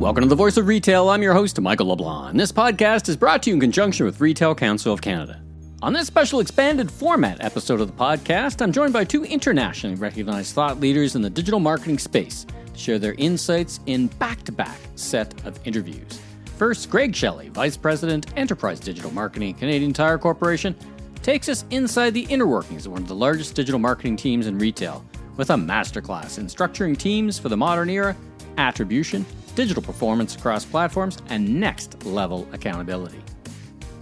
Welcome to the Voice of Retail. I'm your host, Michael LeBlanc. This podcast is brought to you in conjunction with Retail Council of Canada. On this special expanded format episode of the podcast, I'm joined by two internationally recognized thought leaders in the digital marketing space to share their insights in back-to-back set of interviews. First, Greg Shelly, Vice President, Enterprise Digital Marketing at Canadian Tire Corporation, takes us inside the inner workings of one of the largest digital marketing teams in retail with a masterclass in structuring teams for the modern era, attribution, digital performance across platforms, and next-level accountability.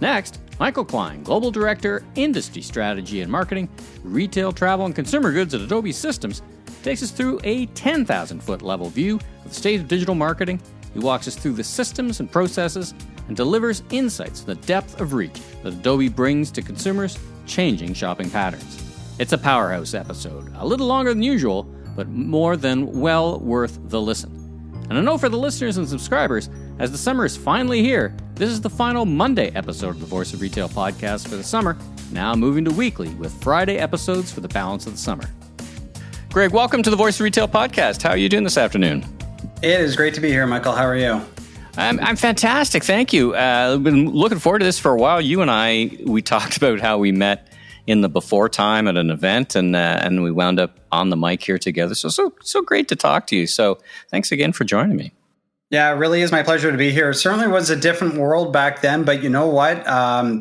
Next, Michael Klein, Global Director, Industry Strategy and Marketing, Retail, Travel, and Consumer Goods at Adobe Systems, takes us through a 10,000-foot level view of the state of digital marketing. He walks us through the systems and processes and delivers insights on the depth of reach that Adobe brings to consumers, changing shopping patterns. It's a powerhouse episode, a little longer than usual, but more than well worth the listen. And I know for the listeners and subscribers, as the summer is finally here, this is the final Monday episode of the Voice of Retail podcast for the summer, now moving to weekly with Friday episodes for the balance of the summer. Greg, welcome to the Voice of Retail podcast. How are you doing this afternoon? It is great to be here, Michael. How are you? I'm fantastic, thank you. I've been looking forward to this for a while. You and I, we talked about how we met in the before time at an event, and we wound up on the mic here together. So great to talk to you. So thanks again for joining me. Yeah, it really is my pleasure to be here. It certainly was a different world back then, but you know what?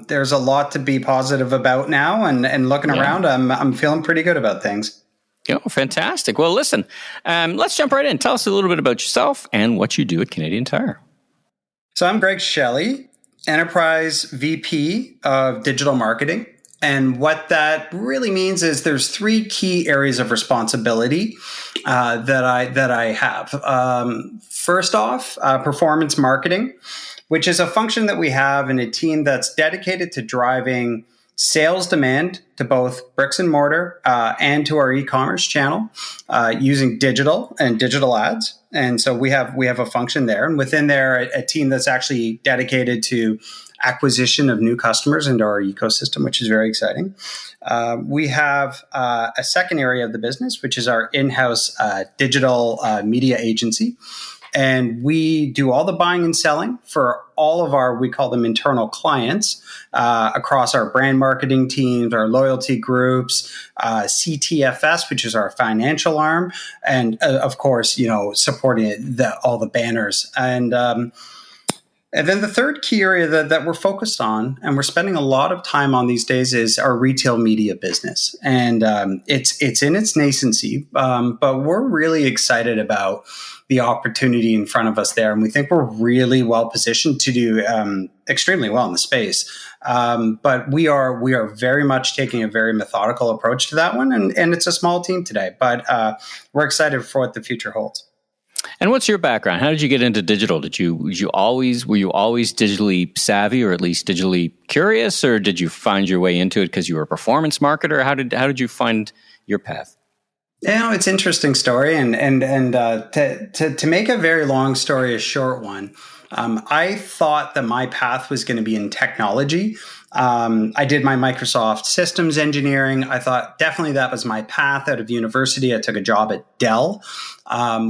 There's a lot to be positive about now, and looking around, I'm feeling pretty good about things. Oh, fantastic. Well, listen, let's jump right in. Tell us a little bit about yourself and what you do at Canadian Tire. So I'm Greg Shelly, Enterprise VP of Digital Marketing. And what that really means is there's three key areas of responsibility that I have. First off, performance marketing, which is a function that we have in a team that's dedicated to driving sales demand to both bricks and mortar and to our e-commerce channel using digital and digital ads. And so we have a function there, and within there, a team that's actually dedicated to acquisition of new customers into our ecosystem, which is very exciting. We have a second area of the business, which is our in-house digital media agency. And we do all the buying and selling for all of our, we call them internal clients, across our brand marketing teams, our loyalty groups, CTFS, which is our financial arm, and of course, supporting all the banners. And then the third key area that we're focused on, and we're spending a lot of time on these days, is our retail media business. And it's in its nascency, but we're really excited about the opportunity in front of us there. And we think we're really well positioned to do extremely well in the space. But we are very much taking a very methodical approach to that one. And it's a small team today, but we're excited for what the future holds. And what's your background? How did you get into digital? Were you always digitally savvy, or at least digitally curious, or did you find your way into it because you were a performance marketer? How did you find your path? It's an interesting story, and to make a very long story a short one, I thought that my path was going to be in technology. I did my Microsoft systems engineering. I thought definitely that was my path out of university. I took a job at Dell,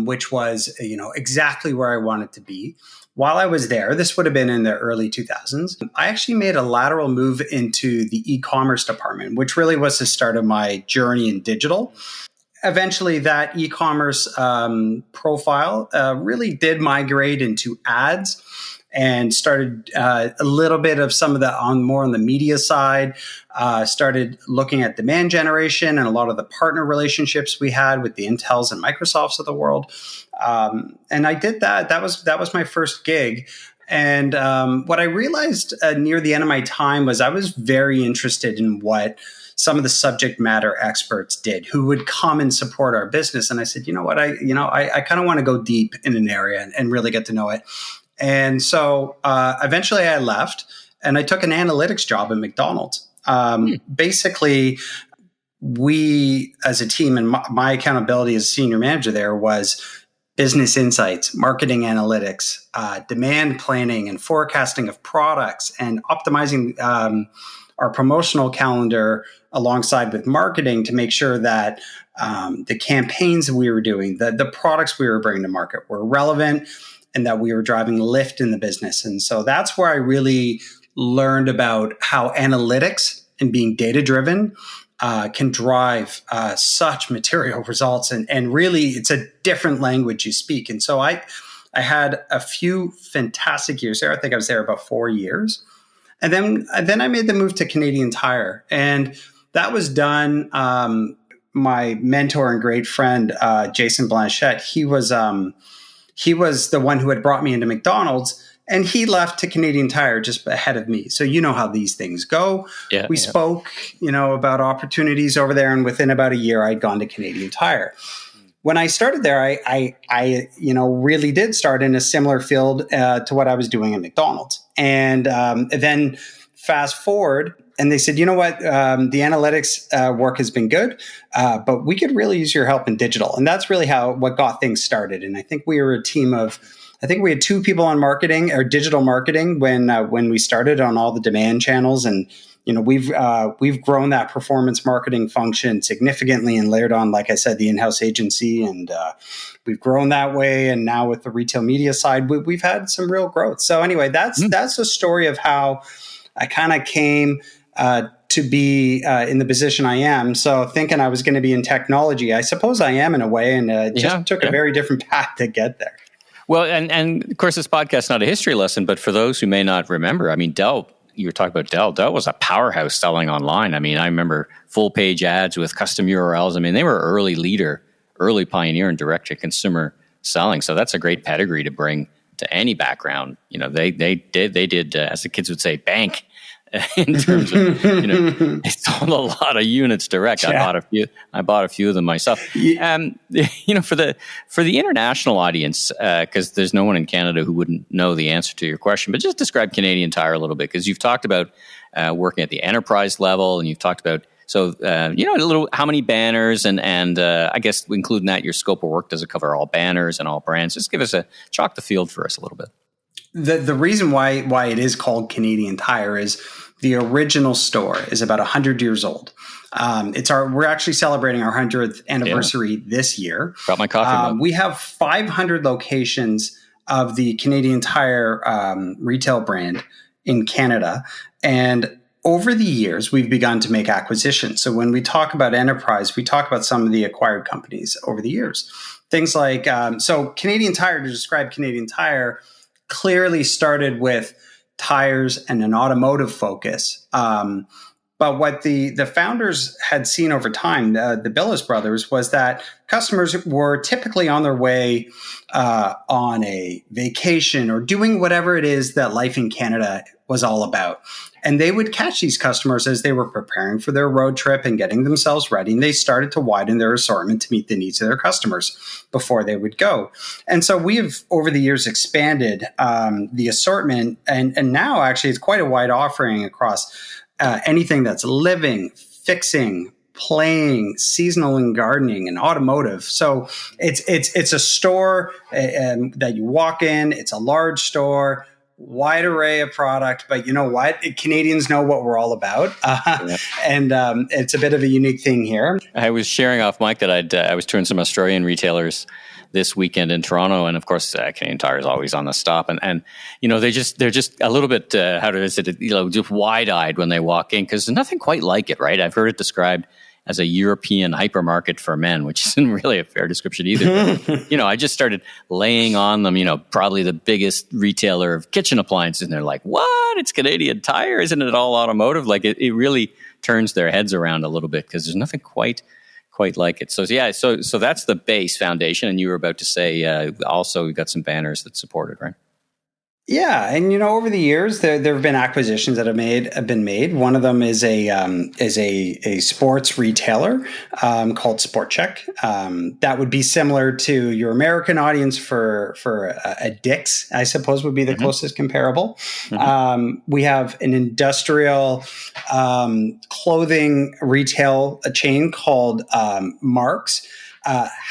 which was, exactly where I wanted to be. While I was there, this would have been in the early 2000s, I actually made a lateral move into the e-commerce department, which really was the start of my journey in digital. Eventually, that e-commerce profile really did migrate into ads, and started a little bit of some of the more on the media side, started looking at demand generation and a lot of the partner relationships we had with the Intels and Microsofts of the world. And I did that. That was my first gig. And what I realized near the end of my time was I was very interested in what some of the subject matter experts did, who would come and support our business. And I said, you know what, I kind of want to go deep in an area and really get to know it. And so eventually I left and I took an analytics job at McDonald's. Basically, we as a team, and my accountability as a senior manager there was business insights, marketing analytics, demand planning and forecasting of products, and optimizing our promotional calendar alongside with marketing to make sure that the campaigns we were doing, the products we were bringing to market were relevant and that we were driving lift in the business. And so that's where I really learned about how analytics and being data driven can drive such material results. And really, it's a different language you speak. And so I had a few fantastic years there. I think I was there about 4 years. And then I made the move to Canadian Tire. And that was done. My mentor and great friend, Jason Blanchette, he was the one who had brought me into McDonald's. And he left to Canadian Tire just ahead of me. So you know how these things go. We spoke, about opportunities over there. And within about a year, I'd gone to Canadian Tire. When I started there, I really did start in a similar field to what I was doing at McDonald's. And then fast forward, and they said, you know what, the analytics work has been good, but we could really use your help in digital. And that's really what got things started. And I think we were a team of, we had 2 people on marketing or digital marketing when we started on all the demand channels. And we've grown that performance marketing function significantly and layered on, like I said, the in-house agency, and we've grown that way. And now with the retail media side, we've had some real growth. So anyway, that's the story of how I kind of came to be in the position I am. So thinking I was going to be in technology, I suppose I am in a way, and took a very different path to get there. Well, and of course, this podcast is not a history lesson, but for those who may not remember, I mean, Dell, you were talking about Dell. Dell was a powerhouse selling online. I mean, I remember full page ads with custom URLs. I mean, they were early pioneer in direct to consumer selling. So that's a great pedigree to bring to any background. They did, as the kids would say, bank. In terms of, they sold a lot of units direct. Yeah. I bought a few of them myself. For the international audience, because there's no one in Canada who wouldn't know the answer to your question, but just describe Canadian Tire a little bit, because you've talked about working at the enterprise level, and you've talked about a little how many banners, and I guess including that, your scope of work, does it cover all banners and all brands? Just give us chalk the field for us a little bit. The reason why it is called Canadian Tire is the original store is about 100 years old. We're actually celebrating our 100th anniversary this year. Got my coffee. We have 500 locations of the Canadian Tire retail brand in Canada. And over the years, we've begun to make acquisitions. So when we talk about enterprise, we talk about some of the acquired companies over the years. Things like, so Canadian Tire, to describe Canadian Tire, clearly started with tires and an automotive focus. But what the founders had seen over time, the Billis brothers, was that customers were typically on their way on a vacation or doing whatever it is that life in Canada was all about. And they would catch these customers as they were preparing for their road trip and getting themselves ready. And they started to widen their assortment to meet the needs of their customers before they would go. And so we've, over the years, expanded the assortment. And now, actually, it's quite a wide offering across anything that's living, fixing, playing, seasonal and gardening, and automotive. So it's a store that you walk in. It's a large store, wide array of product, but you know what? Canadians know what we're all about, and it's a bit of a unique thing here. I was sharing off mic that I was touring some Australian retailers this weekend in Toronto, and of course, Canadian Tire is always on the stop, and they're just a little bit just wide-eyed when they walk in, because there's nothing quite like it, right? I've heard it described as a European hypermarket for men, which isn't really a fair description either. But, I just started laying on them, probably the biggest retailer of kitchen appliances. And they're like, what? It's Canadian Tire? Isn't it all automotive? Like it really turns their heads around a little bit, because there's nothing quite like it. So yeah, so that's the base foundation. And you were about to say also we've got some banners that support it, right? Yeah, and over the years there have been acquisitions that have been made. One of them is a sports retailer called SportChek. That would be similar to your American audience for a Dick's, I suppose, would be the closest comparable. We have an industrial clothing retail chain called Marks.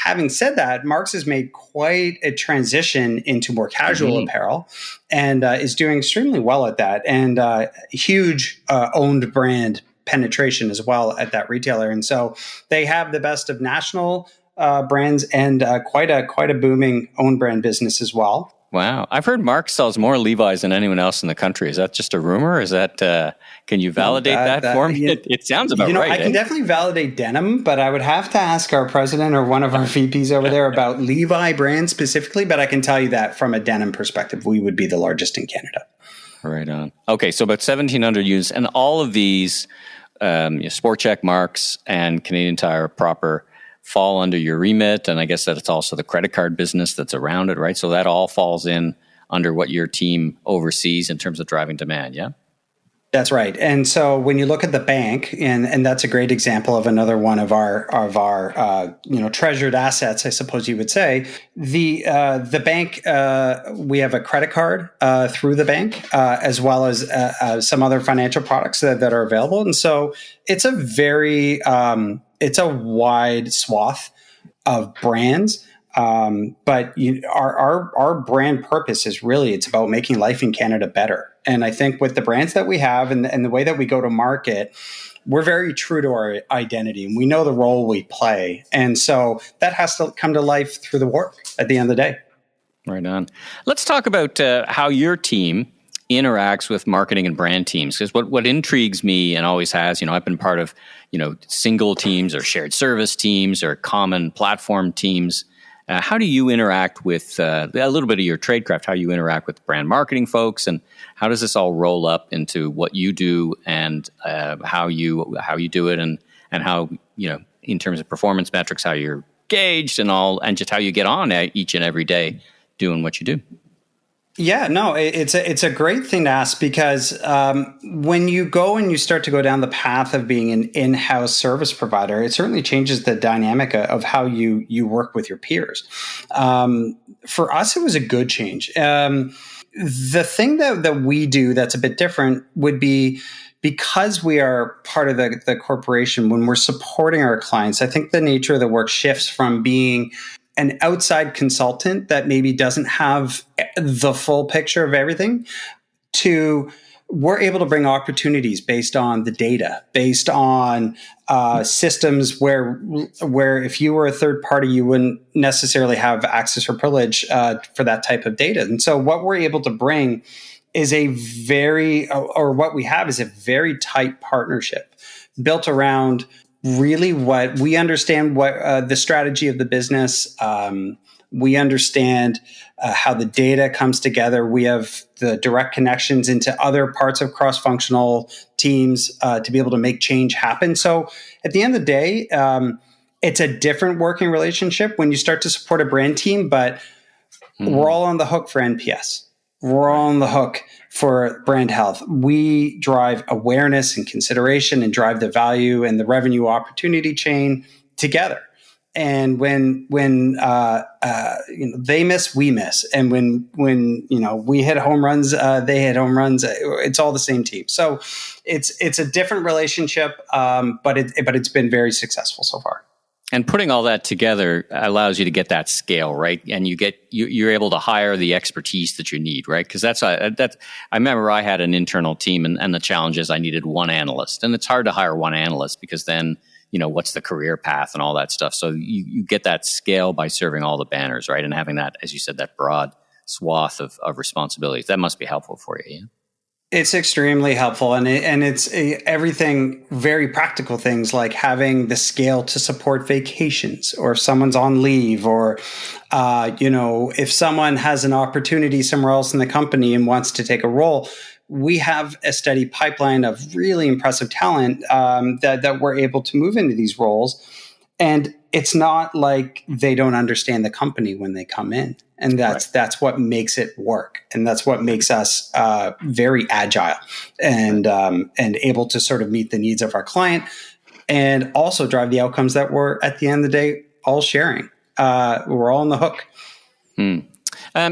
Having said that, Marks has made quite a transition into more casual apparel, and is doing extremely well at that, and huge owned brand penetration as well at that retailer. And so they have the best of national brands and quite a booming own brand business as well. Wow. I've heard Marks sells more Levi's than anyone else in the country. Is that just a rumor? Is that, can you validate that for me? It sounds about right. I can definitely validate denim, but I would have to ask our president or one of our VPs over there about Levi brand specifically. But I can tell you that from a denim perspective, we would be the largest in Canada. Right on. Okay. So about 1,700 units, and all of these, SportChek, Marks, and Canadian Tire proper fall under your remit, and I guess that it's also the credit card business that's around it, right? So that all falls in under what your team oversees in terms of driving demand, yeah? That's right. And so when you look at the bank, and that's a great example of another one of our treasured assets, I suppose you would say, the bank, we have a credit card through the bank, as well as some other financial products that are available. And so it's it's a wide swath of brands. But our brand purpose is really, it's about making life in Canada better. And I think with the brands that we have and the way that we go to market, we're very true to our identity and we know the role we play. And so that has to come to life through the work at the end of the day. Right on. Let's talk about how your team interacts with marketing and brand teams. Because what intrigues me and always has, I've been part of, single teams or shared service teams or common platform teams. How do you interact with a little bit of your tradecraft, how you interact with brand marketing folks, and how does this all roll up into what you do and how you do it and how, in terms of performance metrics, how you're gauged and just how you get on each and every day doing what you do? Yeah, no, it's a great thing to ask because when you go and you start to go down the path of being an in-house service provider, it certainly changes the dynamic of how you work with your peers. For us, it was a good change. The thing that we do that's a bit different would be because we are part of the corporation, when we're supporting our clients, I think the nature of the work shifts from being an outside consultant that maybe doesn't have the full picture of everything to we're able to bring opportunities based on the data, based on systems where if you were a third party, you wouldn't necessarily have access or privilege for that type of data. And so what we're able to bring is what we have is a very tight partnership built around really what we understand, what the strategy of the business. We understand how the data comes together. We have the direct connections into other parts of cross-functional teams to be able to make change happen. So at the end of the day, it's a different working relationship when you start to support a brand team, but we're all on the hook for NPS. We're all on the hook for brand health. We drive awareness and consideration and drive the value and the revenue opportunity chain together. And when they miss, we miss. And when we hit home runs, they hit home runs. It's all the same team. So it's a different relationship, but it's been very successful so far. And putting all that together allows you to get that scale, right? And you're able to hire the expertise that you need, right? Because I remember I had an internal team, and the challenge is I needed one analyst, and it's hard to hire one analyst because then what's the career path and all that stuff. So you get that scale by serving all the banners, right? And having that, as you said, that broad swath of responsibilities. That must be helpful for you. Yeah? It's extremely helpful, and it's everything, very practical things like having the scale to support vacations, or if someone's on leave, or if someone has an opportunity somewhere else in the company and wants to take a role. We have a steady pipeline of really impressive talent that we're able to move into these roles. And it's not like they don't understand the company when they come in. And that's what makes it work. And that's what makes us very agile and able to sort of meet the needs of our client and also drive the outcomes that we're, at the end of the day, all sharing. We're all on the hook.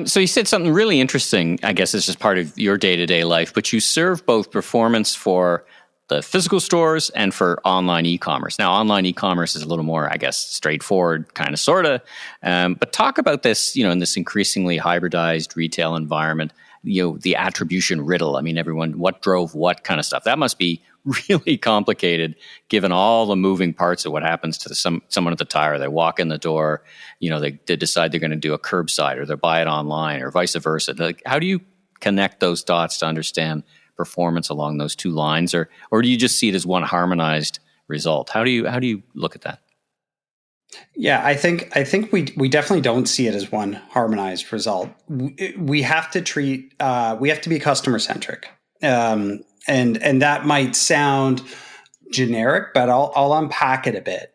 So you said something really interesting, I guess it's just part of your day-to-day life, but you serve both performance for the physical stores and for online e-commerce. Now, online e-commerce is a little more, I guess, straightforward, kind of, sort of. But talk about this, in this increasingly hybridized retail environment, the attribution riddle. I mean, everyone, what drove what kind of stuff. That must be really complicated given all the moving parts of what happens to someone at the tire. They walk in the door, they decide they're going to do a curbside, or they buy it online, or vice versa. Like, how do you connect those dots to understand performance along those two lines, or do you just see it as one harmonized result? How do you look at that? Yeah, I think we definitely don't see it as one harmonized result. We have to be customer centric, and that might sound generic, but I'll unpack it a bit.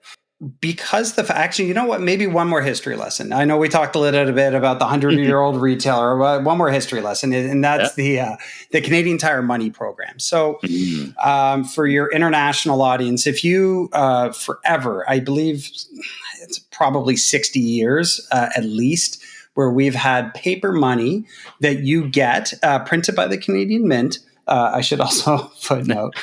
Because actually, you know what? Maybe one more history lesson. I know we talked a little bit about the 100-year-old retailer. One more history lesson, and that's the Canadian Tire Money Program. So, for your international audience, if you forever, I believe it's probably 60 years at least, where we've had paper money that you get printed by the Canadian Mint. I should also footnote.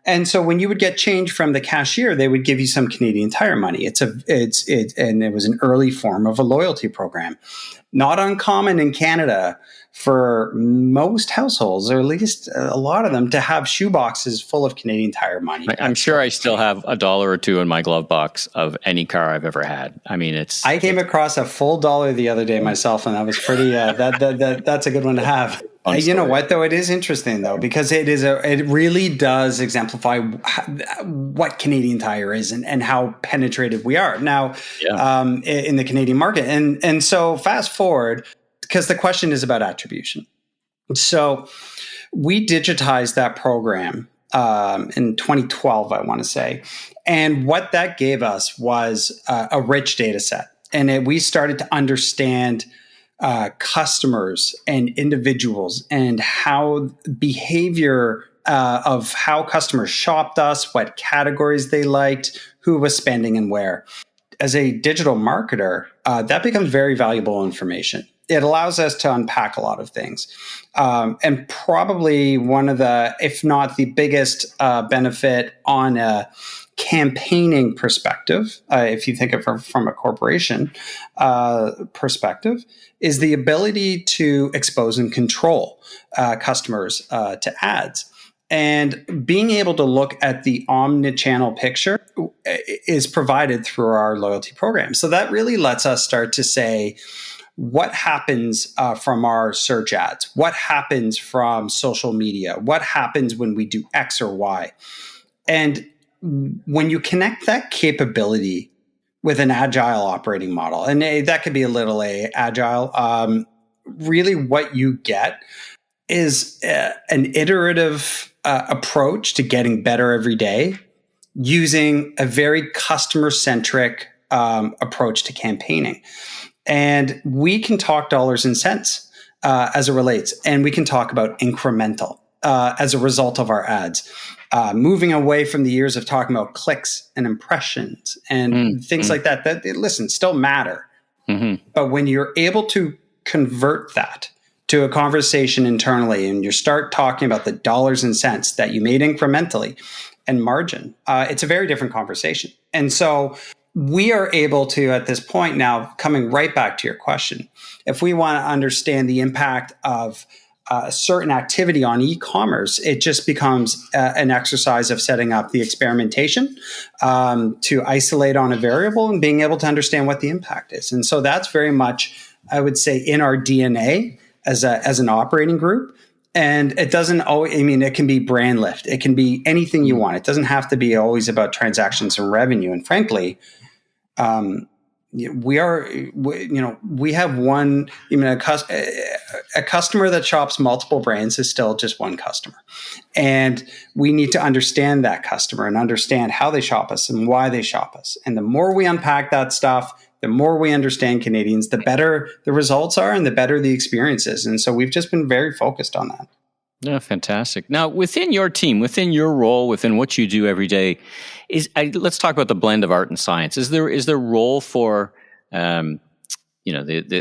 And so when you would get change from the cashier, they would give you some Canadian Tire money. And it was an early form of a loyalty program. Not uncommon in Canada for most households, or at least a lot of them, to have shoe boxes full of Canadian Tire money. I'm sure I still have $1 or $2 in my glove box of any car I've ever had. I mean, I came across a full $1 the other day myself, and that was pretty. That's a good one to have. You know what, though? It is interesting, though, because it really does exemplify what Canadian Tire is and how penetrated we are now in the Canadian market. And so fast forward, because the question is about attribution. So we digitized that program in 2012, I want to say. And what that gave us was a rich data set. And we started to understand customers and individuals and how behavior of how customers shopped us, what categories they liked, who was spending and where. As a digital marketer, that becomes very valuable information. It allows us to unpack a lot of things. And probably one of the, if not the biggest benefit on a campaigning perspective, if you think of it from a corporation perspective, is the ability to expose and control customers to ads. And being able to look at the omnichannel picture is provided through our loyalty program. So that really lets us start to say, what happens from our search ads? What happens from social media? What happens when we do X or Y? And when you connect that capability with an agile operating model, and that could be a little agile, really what you get is an iterative approach to getting better every day using a very customer-centric approach to campaigning. And we can talk dollars and cents as it relates, and we can talk about incremental as a result of our ads. Moving away from the years of talking about clicks and impressions and things like that, listen, still matter. Mm-hmm. But when you're able to convert that to a conversation internally and you start talking about the dollars and cents that you made incrementally and margin, it's a very different conversation. And so we are able to, at this point now, coming right back to your question, if we want to understand the impact of a certain activity on e-commerce, it just becomes an exercise of setting up the experimentation to isolate on a variable and being able to understand what the impact is. And so that's very much, I would say, in our DNA as an operating group. And it doesn't always, it can be brand lift. It can be anything you want. It doesn't have to be always about transactions and revenue. And frankly, we have one, a customer that shops multiple brands is still just one customer. And we need to understand that customer and understand how they shop us and why they shop us. And the more we unpack that stuff, the more we understand Canadians, the better the results are and the better the experience is. And so we've just been very focused on that. Yeah, fantastic. Now, within your team, within your role, within what you do every day, let's talk about the blend of art and science. Is there role for the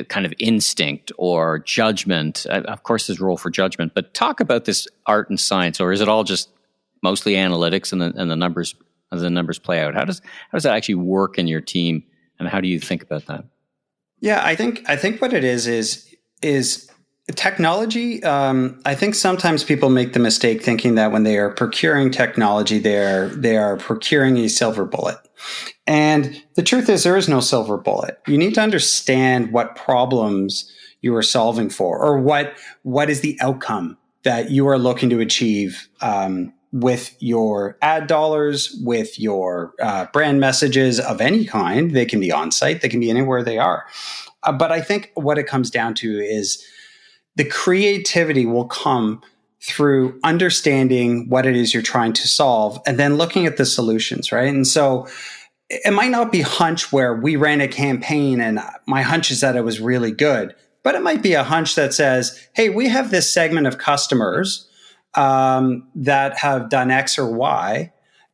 kind of instinct or judgment? Of course, there's a role for judgment, but talk about this art and science, or is it all just mostly analytics and the numbers play out? How does that actually work in your team, and how do you think about that? Yeah, I think what it is Technology, I think sometimes people make the mistake thinking that when they are procuring technology, they are procuring a silver bullet. And the truth is, there is no silver bullet. You need to understand what problems you are solving for, or what is the outcome that you are looking to achieve with your ad dollars, with your brand messages of any kind. They can be on site, they can be anywhere they are. But I think what it comes down to is the creativity will come through understanding what it is you're trying to solve and then looking at the solutions, right? And so it might not be hunch where we ran a campaign and my hunch is that it was really good, but it might be a hunch that says, hey, we have this segment of customers that have done X or Y,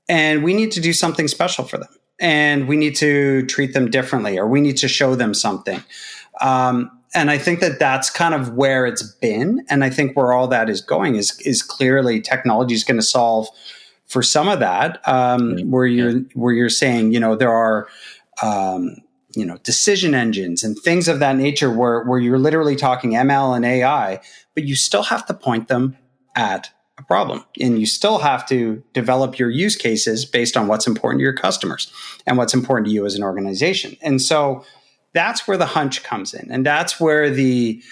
and we need to do something special for them. And we need to treat them differently, or we need to show them something. And I think that that's kind of where it's been. And I think where all that is going is clearly technology is going to solve for some of that, where you're saying, there are, decision engines and things of that nature where you're literally talking ML and AI, but you still have to point them at a problem. And you still have to develop your use cases based on what's important to your customers and what's important to you as an organization. And so that's where the hunch comes in, and that's where the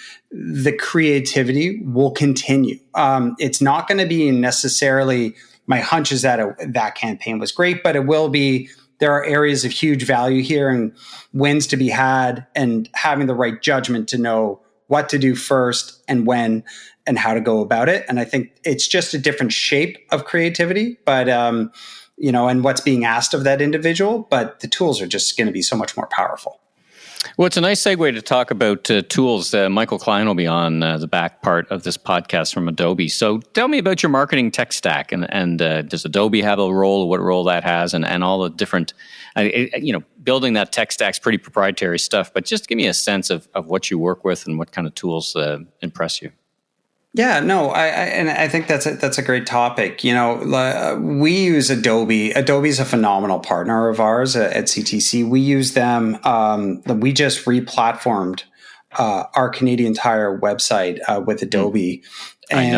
creativity will continue. It's not going to be necessarily my hunch is that that campaign was great, but it will be there are areas of huge value here and wins to be had, and having the right judgment to know what to do first and when and how to go about it. And I think it's just a different shape of creativity, but and what's being asked of that individual. But the tools are just going to be so much more powerful. Well, it's a nice segue to talk about tools. Michael Klein will be on the back part of this podcast from Adobe. So tell me about your marketing tech stack, and does Adobe have a role, what role that has, and all the different, building that tech stack's pretty proprietary stuff, but just give me a sense of what you work with and what kind of tools impress you. Yeah, no, I think that's a great topic. We use Adobe. Adobe is a phenomenal partner of ours at CTC. We use them. We just replatformed our Canadian Tire website with Adobe. And I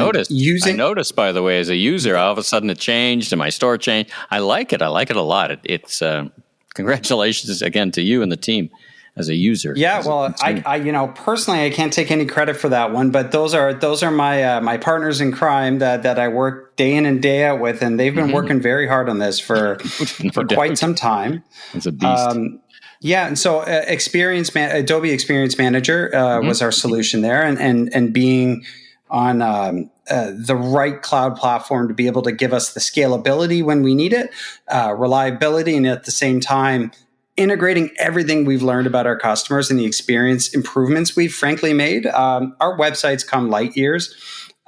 noticed, by the way, as a user, all of a sudden it changed and my store changed. I like it. I like it a lot. It's congratulations again to you and the team as a user. Yeah, well, I personally, I can't take any credit for that one, but those are my my partners in crime that I work day in and day out with, and they've been working very hard on this for quite some time. It's a beast. And so Adobe Experience Manager was our solution there, and being on the right cloud platform to be able to give us the scalability when we need it, reliability, and at the same time integrating everything we've learned about our customers and the experience improvements we've frankly made. Our websites come light years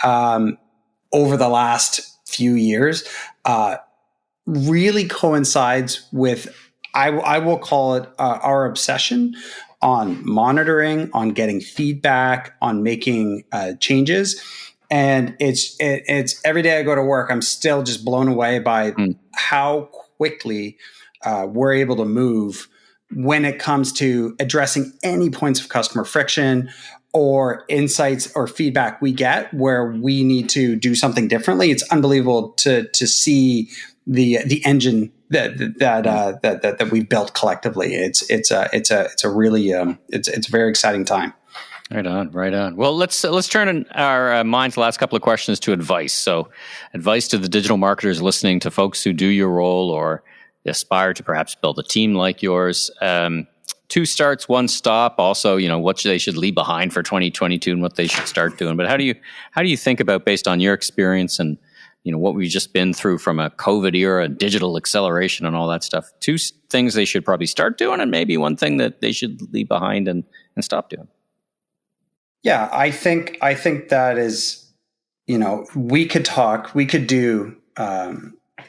over the last few years. Really coincides with, I will call it our obsession on monitoring, on getting feedback, on making changes. And it's every day I go to work, I'm still just blown away by how quickly we're able to move when it comes to addressing any points of customer friction or insights or feedback we get where we need to do something differently. It's unbelievable to see the engine that we've built collectively. It's a really it's a very exciting time. Right on. Well, let's turn our minds the last couple of questions to advice. So, advice to the digital marketers listening, to folks who do your role or aspire to perhaps build a team like yours. 2 starts, 1 stop. Also, what they should leave behind for 2022 and what they should start doing. But how do you think about, based on your experience and what we've just been through from a COVID era, digital acceleration, and all that stuff? 2 things they should probably start doing, and maybe 1 thing that they should leave behind and stop doing. Yeah, I think that is, we could do.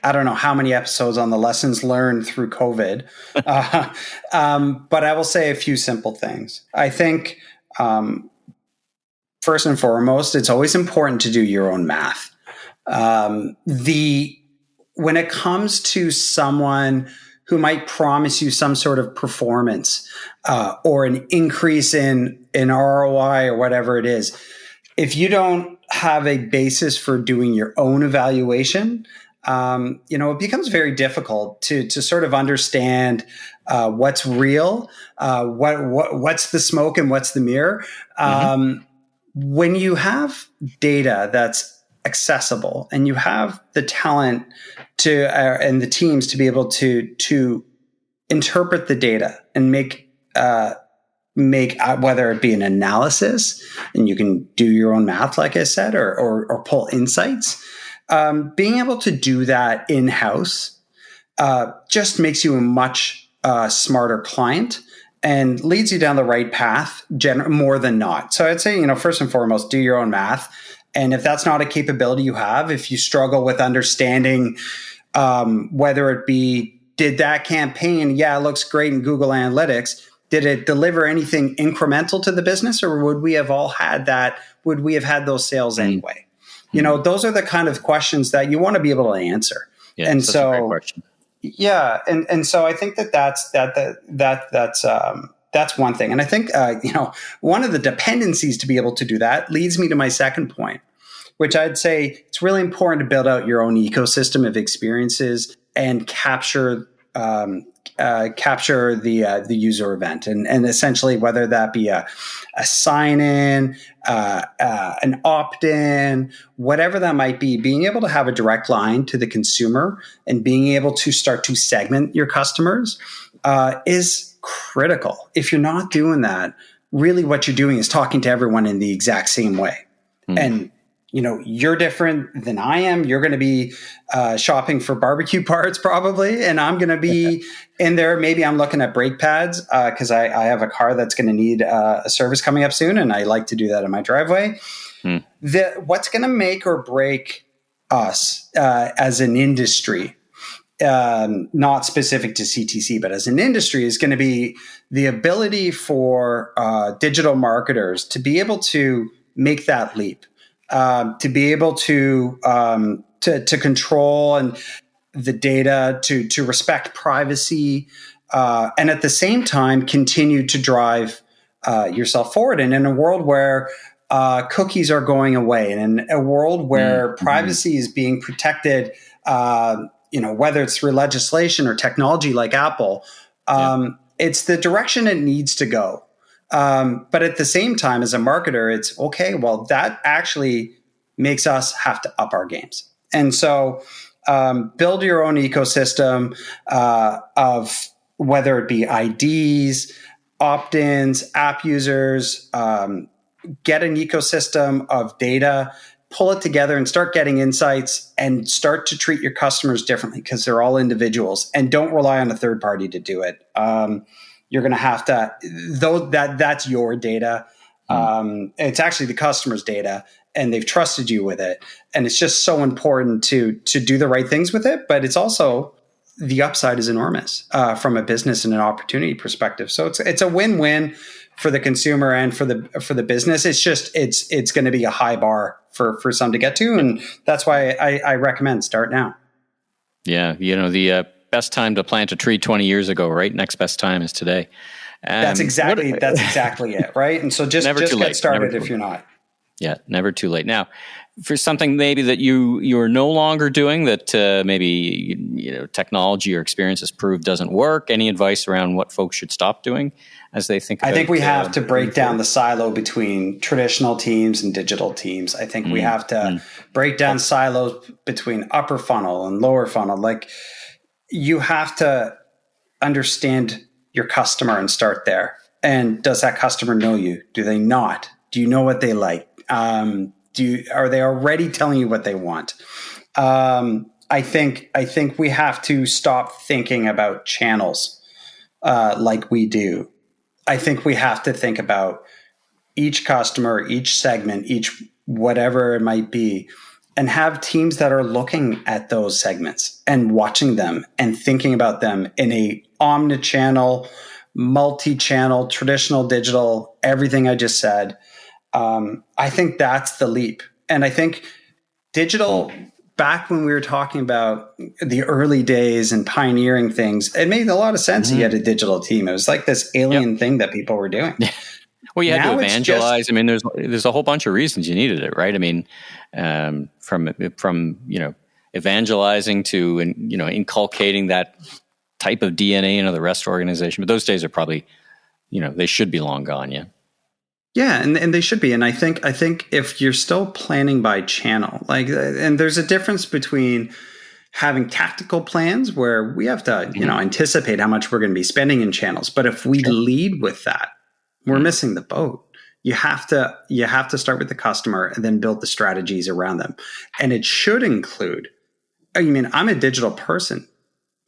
I don't know how many episodes on the lessons learned through COVID, but I will say a few simple things. I think, first and foremost, it's always important to do your own math. When it comes to someone who might promise you some sort of performance or an increase in ROI or whatever it is, if you don't have a basis for doing your own evaluation, it becomes very difficult to sort of understand what's real, what's the smoke and what's the mirror. When you have data that's accessible and you have the talent and the teams to be able to interpret the data and make whether it be an analysis, and you can do your own math, like I said, or pull insights. Being able to do that in-house just makes you a much smarter client and leads you down the right path more than not. So I'd say, first and foremost, do your own math. And if that's not a capability you have, if you struggle with understanding whether it be, did that campaign, it looks great in Google Analytics, did it deliver anything incremental to the business, or would we have all had that? Would we have had those sales anyway? Those are the kind of questions that you want to be able to answer. Yeah, and that's a great question. Yeah, and so I think that's one thing. And I think one of the dependencies to be able to do that leads me to my second point, which I'd say it's really important to build out your own ecosystem of experiences and capture the user event, and essentially whether that be a sign-in, an opt-in, whatever that might be, being able to have a direct line to the consumer and being able to start to segment your customers is critical. If you're not doing that, really what you're doing is talking to everyone in the exact same way. And you're different than I am. You're going to be shopping for barbecue parts probably, and I'm going to be in there. Maybe I'm looking at brake pads because I have a car that's going to need a service coming up soon, and I like to do that in my driveway. What's going to make or break us as an industry, not specific to CTC, but as an industry, is going to be the ability for digital marketers to be able to make that leap. To be able to control and the data, to respect privacy, and at the same time continue to drive yourself forward. And in a world where cookies are going away, and in a world where privacy is being protected, whether it's through legislation or technology like Apple, it's the direction it needs to go. But at the same time, as a marketer, it's okay. Well, that actually makes us have to up our games. And so build your own ecosystem of whether it be IDs, opt-ins, app users, get an ecosystem of data, pull it together and start getting insights and start to treat your customers differently because they're all individuals, and don't rely on a third party to do it. You're going to have to, though that's your data. It's actually the customer's data, and they've trusted you with it. And it's just so important to do the right things with it. But it's also, the upside is enormous from a business and an opportunity perspective. So it's a win-win for the consumer and for the business. It's just, it's going to be a high bar for some to get to. And that's why I recommend start now. Yeah. The best time to plant a tree 20 years ago, right? Next best time is today. That's exactly it, right? And so just get started if you're not. Yeah, never too late. Now, for something maybe that you're no longer doing that maybe technology or experience has proved doesn't work, any advice around what folks should stop doing as they think about I think we have to break down the silo between traditional teams and digital teams. I think we have to break down silos between upper funnel and lower funnel. Like, you have to understand your customer and start there. And does that customer know you? Do they not? Do you know what they like? Are they already telling you what they want? I think we have to stop thinking about channels like we do. I think we have to think about each customer, each segment, each whatever it might be, and have teams that are looking at those segments and watching them and thinking about them in a omnichannel, multi-channel, traditional, digital, everything I just said. I think that's the leap. And I think digital, back when we were talking about the early days and pioneering things, it made a lot of sense. You had a digital team. It was like this alien thing that people were doing. Well, you had Now to it's evangelize. just- I mean, there's a whole bunch of reasons you needed it, right? I mean, from evangelizing to inculcating that type of DNA into the rest of the organization. But those days are probably they should be long gone. Yeah. Yeah, and they should be. And I think if you're still planning by channel, and there's a difference between having tactical plans where we have to, anticipate how much we're going to be spending in channels. But if we lead with that, we're missing the boat. You have to start with the customer and then build the strategies around them. And it should include, I'm a digital person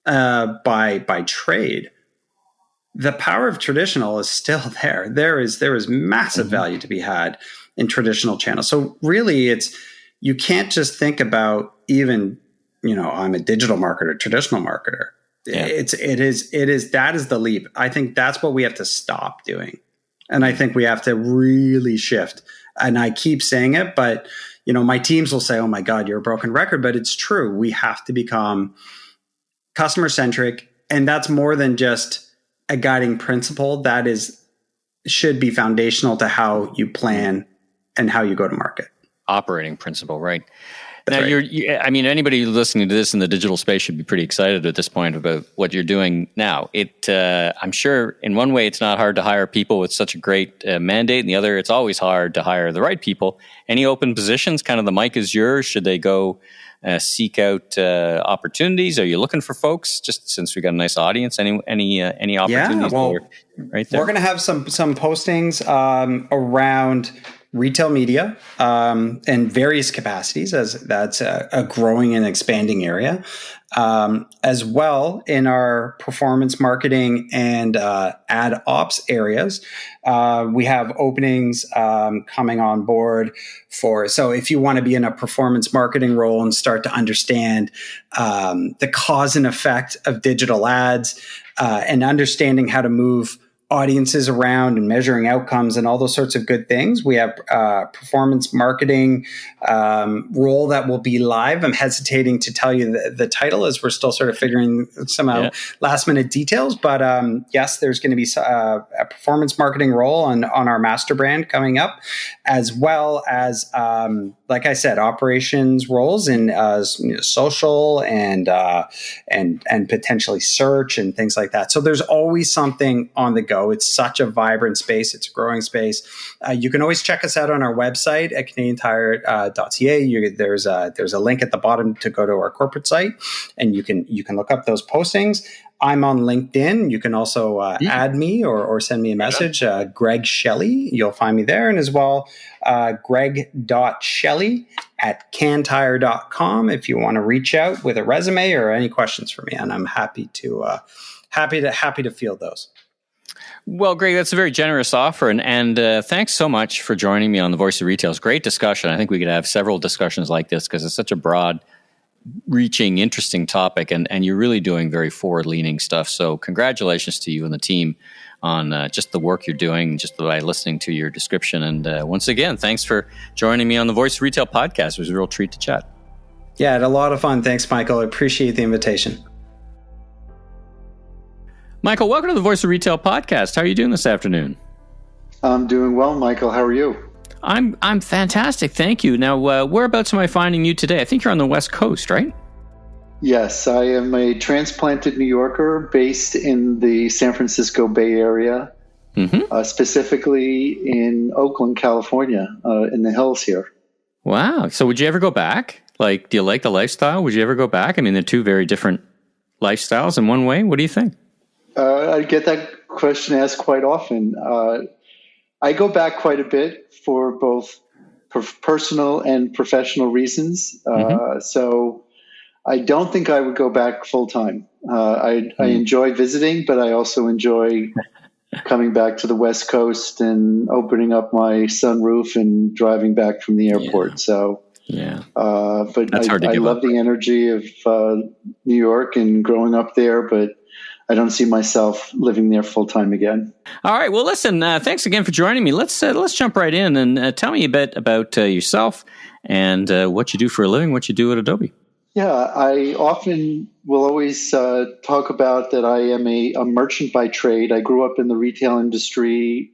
by trade. The power of traditional is still there. There is massive value to be had in traditional channels. So really you can't just think about even, I'm a digital marketer, traditional marketer. Yeah. That is the leap. I think that's what we have to stop doing. And I think we have to really shift. And I keep saying it, but my teams will say, "Oh my God, you're a broken record," but it's true. We have to become customer centric. And that's more than just a guiding principle. That should be foundational to how you plan and how you go to market. Operating principle, right? That's now, right. Anybody listening to this in the digital space should be pretty excited at this point about what you're doing now. I'm sure in one way it's not hard to hire people with such a great mandate, and the other, it's always hard to hire the right people. Any open positions? Kind of the mic is yours. Should they go seek out opportunities? Are you looking for folks? Just since we got a nice audience, any opportunities? Yeah, well, right there. We're going to have some postings around retail media in various capacities, as that's a growing and expanding area, as well in our performance marketing and ad ops areas. We have openings coming on board so if you want to be in a performance marketing role and start to understand the cause and effect of digital ads and understanding how to move audiences around and measuring outcomes and all those sorts of good things. We have performance marketing role that will be live. I'm hesitating to tell you the title as we're still sort of figuring some last minute details. But yes, there's going to be a performance marketing role on our master brand coming up, as well as, like I said, operations roles in social and potentially search and things like that. So there's always something on the go. It's such a vibrant space. It's a growing space. You can always check us out on our website at canadiantire.ca. There's a link at the bottom to go to our corporate site, and you can look up those postings. I'm on LinkedIn. You can also add me or send me a message. Greg Shelly. You'll find me there. And as well, greg.shelly@cantire.com if you want to reach out with a resume or any questions for me. And I'm happy to field those. Well, Greg, that's a very generous offer. And thanks so much for joining me on The Voice of Retail. It's a great discussion. I think we could have several discussions like this because it's such a broad reaching, interesting topic, and you're really doing very forward-leaning stuff. So congratulations to you and the team on just the work you're doing, just by listening to your description. And once again, thanks for joining me on the Voice of Retail podcast. It was a real treat to chat. Yeah, I had a lot of fun. Thanks, Michael. I appreciate the invitation. Michael, welcome to the Voice of Retail podcast. How are you doing this afternoon? I'm doing well, Michael. How are you? I'm fantastic, thank you. Now, whereabouts am I finding you today? I think you're on the West Coast, right? Yes, I am a transplanted New Yorker based in the San Francisco Bay Area, specifically in Oakland, California, in the hills here. Wow. So would you ever go back? Like, do you like the lifestyle? Would you ever go back? I mean, they're two very different lifestyles in one way. What do you think? I get that question asked quite often. I go back quite a bit for both personal and professional reasons. So I don't think I would go back full time. I enjoy visiting, but I also enjoy coming back to the West Coast and opening up my sunroof and driving back from the airport. But I love the energy of New York and growing up there, but I don't see myself living there full time again. All right. Well, listen, thanks again for joining me. Let's jump right in and tell me a bit about yourself and what you do for a living, what you do at Adobe. Yeah, I often will always talk about that I am a merchant by trade. I grew up in the retail industry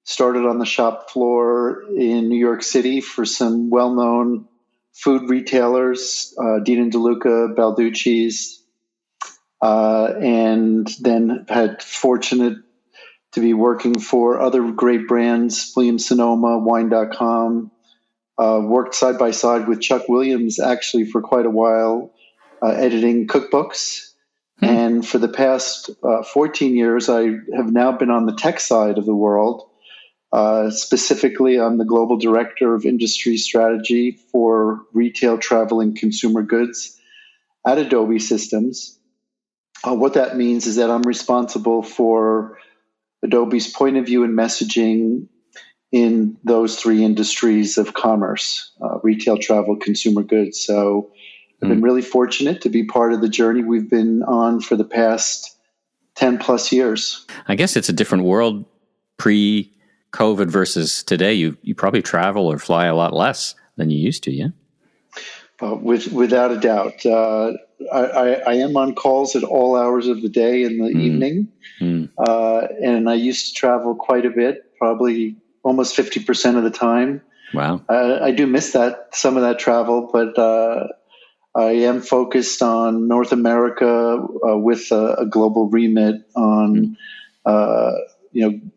started on the shop floor in New York City for some well-known food retailers, Dean & DeLuca, Balducci's, and then had fortunate to be working for other great brands, Williams-Sonoma, Wine.com, worked side by side with Chuck Williams actually for quite a while, editing cookbooks. And for the past 14 years, I have now been on the tech side of the world. Specifically, I'm the global director of industry strategy for retail, travel, and consumer goods at Adobe Systems. What that means is that I'm responsible for Adobe's point of view and messaging in those three industries of commerce, retail, travel, consumer goods. So I've been really fortunate to be part of the journey we've been on for the past 10 plus years. I guess it's a different world pre-COVID versus today. You probably travel or fly a lot less than you used to, yeah? Without a doubt. I am on calls at all hours of the day and the evening. And I used to travel quite a bit, probably almost 50% of the time. Wow. I do miss some of that travel, but I am focused on North America with a global remit on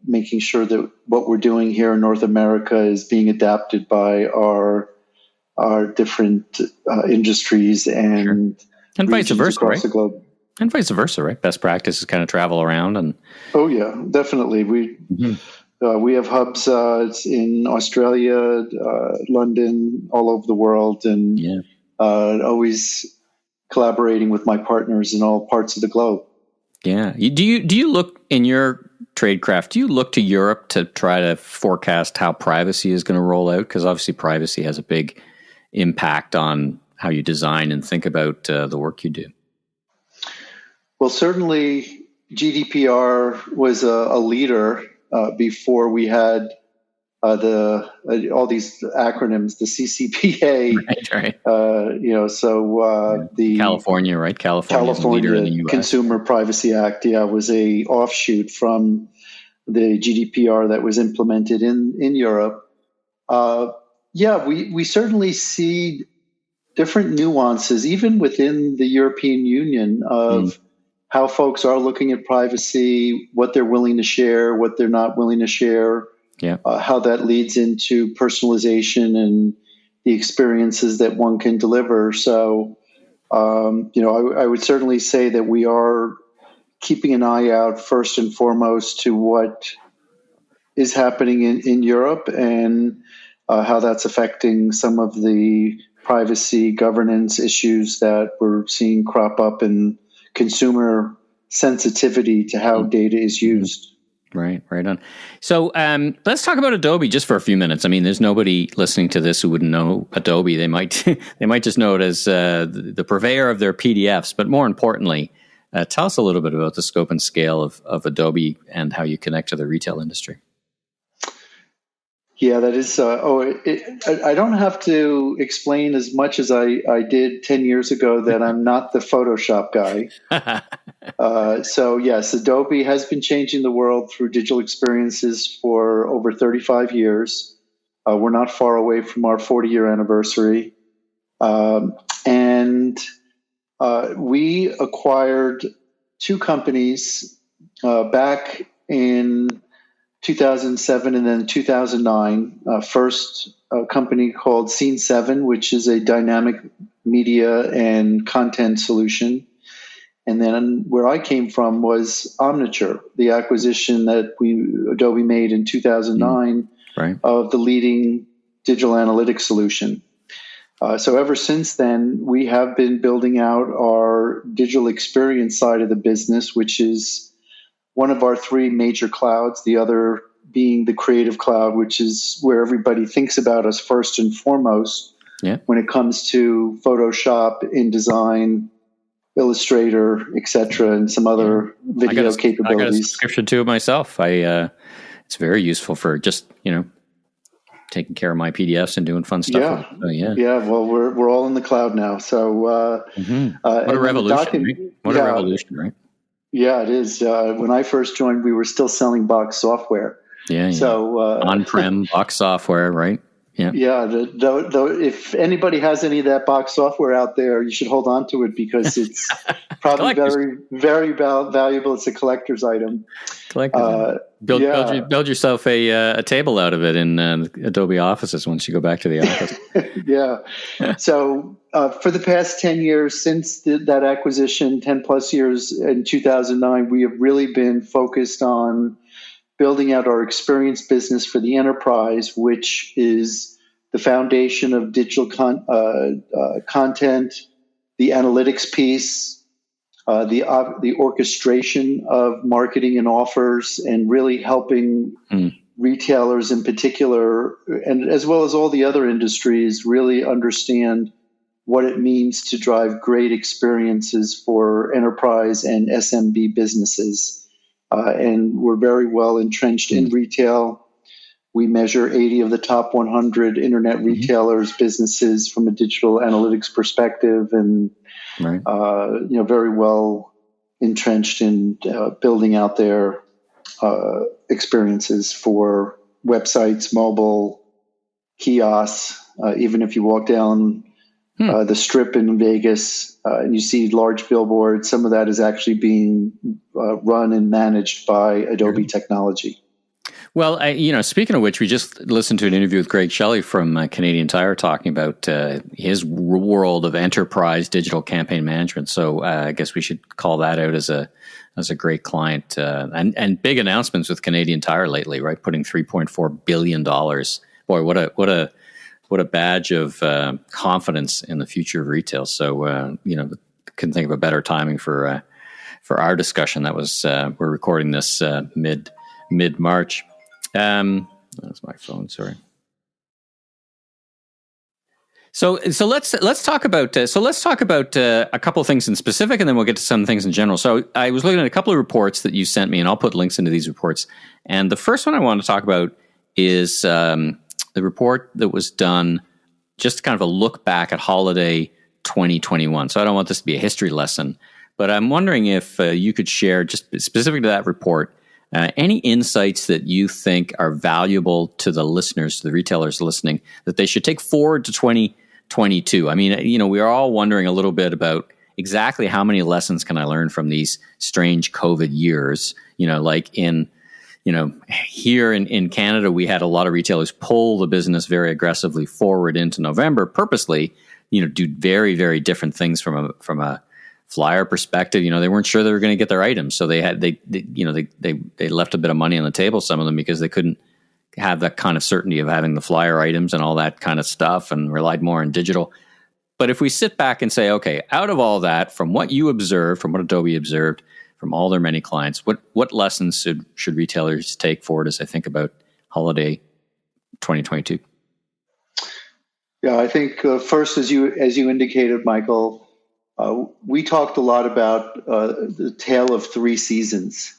making sure that what we're doing here in North America is being adapted by our different industries and vice versa, across right? the globe. And vice versa, right? Best practice is kind of travel around and. Oh yeah, definitely. We have hubs in Australia, London, all over the world, and always collaborating with my partners in all parts of the globe. Yeah. Do you look in your tradecraft? Do you look to Europe to try to forecast how privacy is going to roll out? Because obviously, privacy has a big impact on how you design and think about the work you do. Well, certainly GDPR was a leader before we had all these acronyms, the CCPA, right. The California, right? California Consumer Privacy Act, was a offshoot from the GDPR that was implemented in Europe. We certainly see different nuances, even within the European Union, of how folks are looking at privacy, what they're willing to share, what they're not willing to share, how that leads into personalization and the experiences that one can deliver. So, I would certainly say that we are keeping an eye out first and foremost to what is happening in Europe and how that's affecting some of the privacy governance issues that we're seeing crop up in consumer sensitivity to how data is used. Right on. So let's talk about Adobe just for a few minutes. I mean, there's nobody listening to this who wouldn't know Adobe. They might just know it as the purveyor of their PDFs. But more importantly, tell us a little bit about the scope and scale of Adobe and how you connect to the retail industry. Yeah, that is. I don't have to explain as much as I did 10 years ago that I'm not the Photoshop guy. So yes, Adobe has been changing the world through digital experiences for over 35 years. We're not far away from our 40-year anniversary. And we acquired two companies back in 2007 and then 2009. First, a company called Scene 7, which is a dynamic media and content solution. And then where I came from was Omniture, the acquisition that Adobe made in 2009 of the leading digital analytics solution. So ever since then, we have been building out our digital experience side of the business, which is one of our three major clouds, the other being the Creative Cloud, which is where everybody thinks about us first and foremost when it comes to Photoshop, InDesign, Illustrator, etc., and some other video capabilities. I got a subscription to it myself. It's very useful for just taking care of my PDFs and doing fun stuff. Well, we're all in the cloud now. So what a revolution! What a revolution, right? Yeah, it is. When I first joined, we were still selling box software. Yeah. So on-prem box software, right? Yeah. Yeah. If anybody has any of that box software out there, you should hold on to it because it's probably very, very valuable. It's a collector's item. Build yourself a table out of it in Adobe Offices once you go back to the office. Yeah. So for the past 10 years since that acquisition, 10 plus years in 2009, we have really been focused on building out our experience business for the enterprise, which is the foundation of digital content, the analytics piece, the orchestration of marketing and offers, and really helping retailers in particular, and as well as all the other industries, really understand what it means to drive great experiences for enterprise and SMB businesses. And we're very well entrenched in retail. We measure 80 of the top 100 internet retailers' businesses from a digital analytics perspective, and very well entrenched in building out their experiences for websites, mobile, kiosks. Even if you walk down the Strip in Vegas and you see large billboards, some of that is actually being run and managed by Adobe technology. Well, speaking of which, we just listened to an interview with Greg Shelly from Canadian Tire talking about his world of enterprise digital campaign management. So I guess we should call that out as a great client, and big announcements with Canadian Tire lately, right? Putting $3.4 billion. Boy, what a badge of confidence in the future of retail. So couldn't think of a better timing for our discussion. That was we're recording this mid March. That's my phone. Sorry. So let's talk about a couple of things in specific, and then we'll get to some things in general. So I was looking at a couple of reports that you sent me, and I'll put links into these reports. And the first one I want to talk about is the report that was done, just kind of a look back at holiday 2021. So I don't want this to be a history lesson, but I'm wondering if you could share, just specific to that report, any insights that you think are valuable to the listeners, to the retailers listening, that they should take forward to 2022. I mean, we are all wondering a little bit about exactly how many lessons can I learn from these strange COVID years. Here in Canada, we had a lot of retailers pull the business very aggressively forward into November, purposely, do very, very different things from a flyer perspective. They weren't sure they were going to get their items, so they left a bit of money on the table, some of them, because they couldn't have that kind of certainty of having the flyer items and all that kind of stuff, and relied more on digital. But if we sit back and say, okay, out of all that, from what you observed, from what Adobe observed, from all their many clients, what lessons should retailers take forward as I think about holiday 2022? Yeah, I think first, as you indicated, Michael, we talked a lot about the tale of three seasons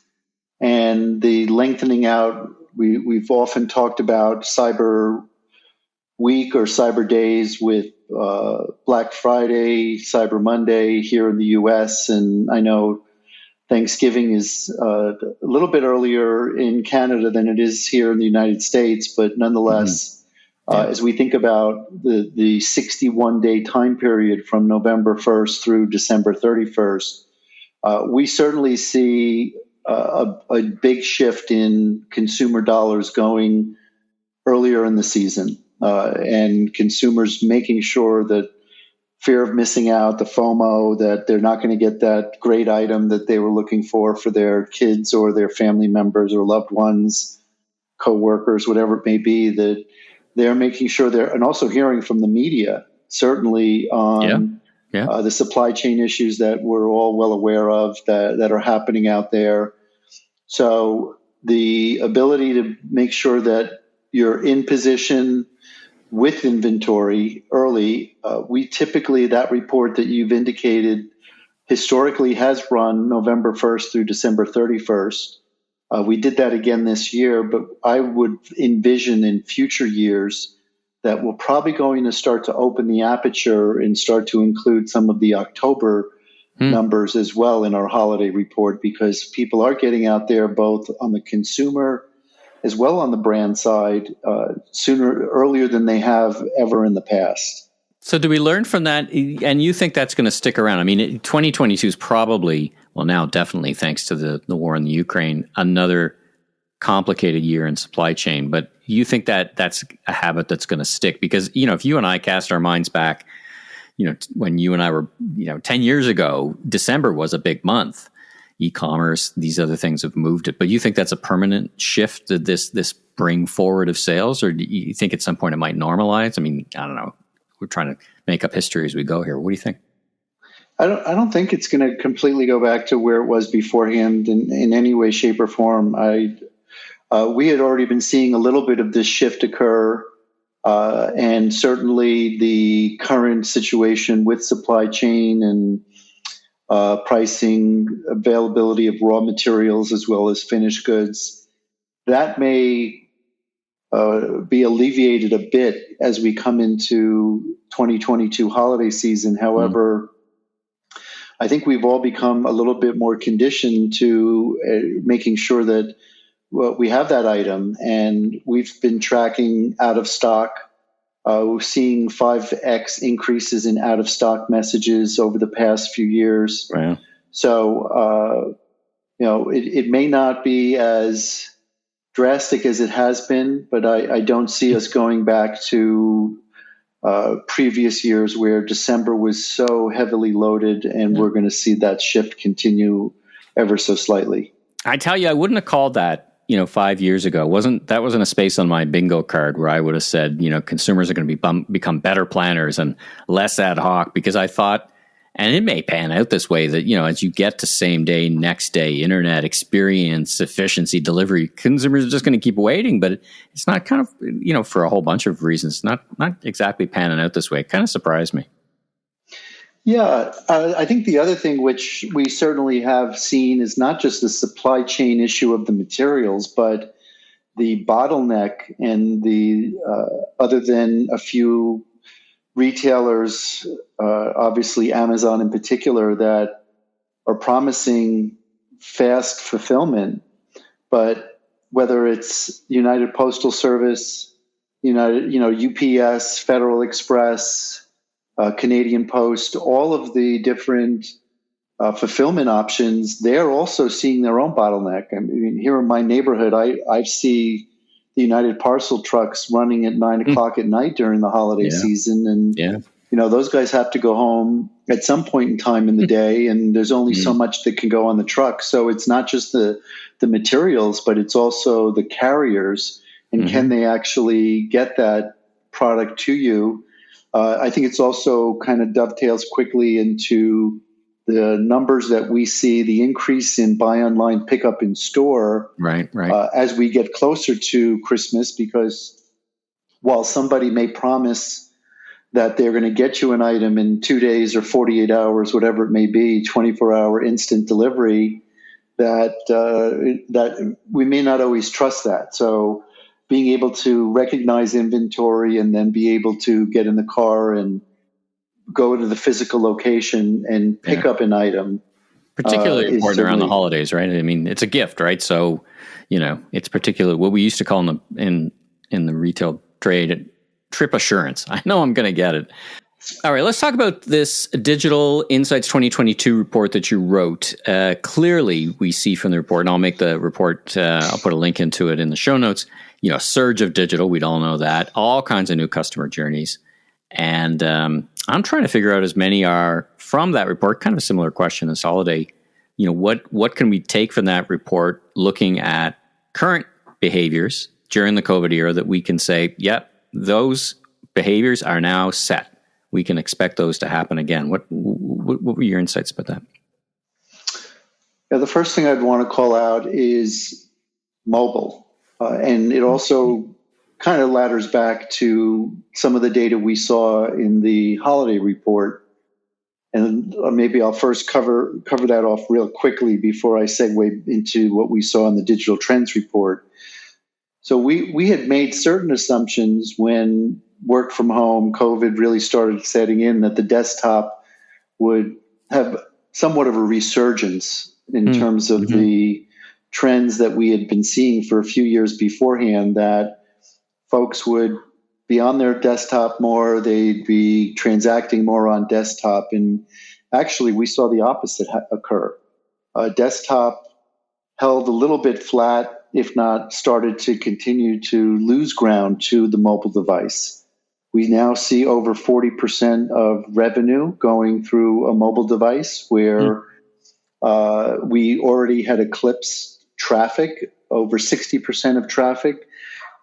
and the lengthening out. We've often talked about Cyber Week or Cyber Days with Black Friday, Cyber Monday here in the U.S., and I know Thanksgiving is a little bit earlier in Canada than it is here in the United States, but nonetheless, as we think about the 61-day time period from November 1st through December 31st, we certainly see a big shift in consumer dollars going earlier in the season, and consumers making sure that fear of missing out, the FOMO, that they're not going to get that great item that they were looking for their kids or their family members or loved ones, coworkers, whatever it may be, that they're making sure and also hearing from the media, certainly on the supply chain issues that we're all well aware of that are happening out there. So the ability to make sure that you're in position with inventory early, we typically, that report that you've indicated historically has run November 1st through December 31st. We did that again this year, but I would envision in future years that we're probably going to start to open the aperture and start to include some of the October numbers as well in our holiday report, because people are getting out there both on the consumer as well on the brand side earlier than they have ever in the past. So do we learn from that? And you think that's going to stick around? I mean, 2022 is probably, well, now definitely thanks to the war in the Ukraine, another complicated year in supply chain. But you think that that's a habit that's going to stick? Because, if you and I cast our minds back, when you and I were, 10 years ago, December was a big month. E-commerce, these other things have moved it. But you think that's a permanent shift, this bring forward of sales? Or do you think at some point it might normalize? I mean, I don't know. We're trying to make up history as we go here. What do you think? I don't think it's going to completely go back to where it was beforehand in any way, shape, or form. We had already been seeing a little bit of this shift occur, and certainly the current situation with supply chain and pricing, availability of raw materials as well as finished goods, that may be alleviated a bit as we come into 2022 holiday season. However, I think we've all become a little bit more conditioned to making sure that we have that item, and we've been tracking out of stock. We're seeing 5x increases in out of stock messages over the past few years. Wow. So, it may not be as drastic as it has been, but I don't see us going back to previous years where December was so heavily loaded, and we're going to see that shift continue ever so slightly. I tell you, I wouldn't have called that, 5 years ago. That wasn't a space on my bingo card where I would have said, consumers are going to become better planners and less ad hoc, because I thought, and it may pan out this way, that, as you get to same day, next day, internet experience, efficiency, delivery, consumers are just going to keep waiting. But it's not kind of, for a whole bunch of reasons, not exactly panning out this way. It kind of surprised me. Yeah, I think the other thing which we certainly have seen is not just the supply chain issue of the materials, but the bottleneck and the other than a few retailers, obviously Amazon in particular, that are promising fast fulfillment. But whether it's United Postal Service, UPS, Federal Express, Canadian Post, all of the different fulfillment options, they're also seeing their own bottleneck. I mean, here in my neighborhood, I see the United Parcel trucks running at 9 o'clock at night during the holiday season. And, those guys have to go home at some point in time in the day, and there's only so much that can go on the truck. So it's not just the materials, but it's also the carriers, and can they actually get that product to you? I think it's also kind of dovetails quickly into the numbers that we see, the increase in buy online, pick up in store, right. As we get closer to Christmas, because while somebody may promise that they're going to get you an item in 2 days or 48 hours, whatever it may be, 24-hour instant delivery, that we may not always trust that. So being able to recognize inventory and then be able to get in the car and go to the physical location and pick up an item. Particularly important around the holidays, right? I mean, it's a gift, right? So, it's particularly what we used to call in the retail trade trip assurance. I know I'm going to get it. All right, let's talk about this Digital Insights 2022 report that you wrote. Clearly, we see from the report, and I'll make the report, I'll put a link into it in the show notes, surge of digital, we'd all know that, all kinds of new customer journeys. And I'm trying to figure out, as many are from that report, kind of a similar question this holiday, what can we take from that report looking at current behaviors during the COVID era that we can say, yep, those behaviors are now set. We can expect those to happen again. What were your insights about that? Yeah, the first thing I'd want to call out is mobile. And it also kind of ladders back to some of the data we saw in the holiday report. And maybe I'll first cover that off real quickly before I segue into what we saw in the digital trends report. So we had made certain assumptions when work from home, COVID really started setting in, that the desktop would have somewhat of a resurgence in terms of the trends that we had been seeing for a few years beforehand, that folks would be on their desktop more, they'd be transacting more on desktop. And actually, we saw the opposite occur. Desktop held a little bit flat, if not started to continue to lose ground to the mobile device. We now see over 40% of revenue going through a mobile device, where we already had eclipsed traffic. Over 60% of traffic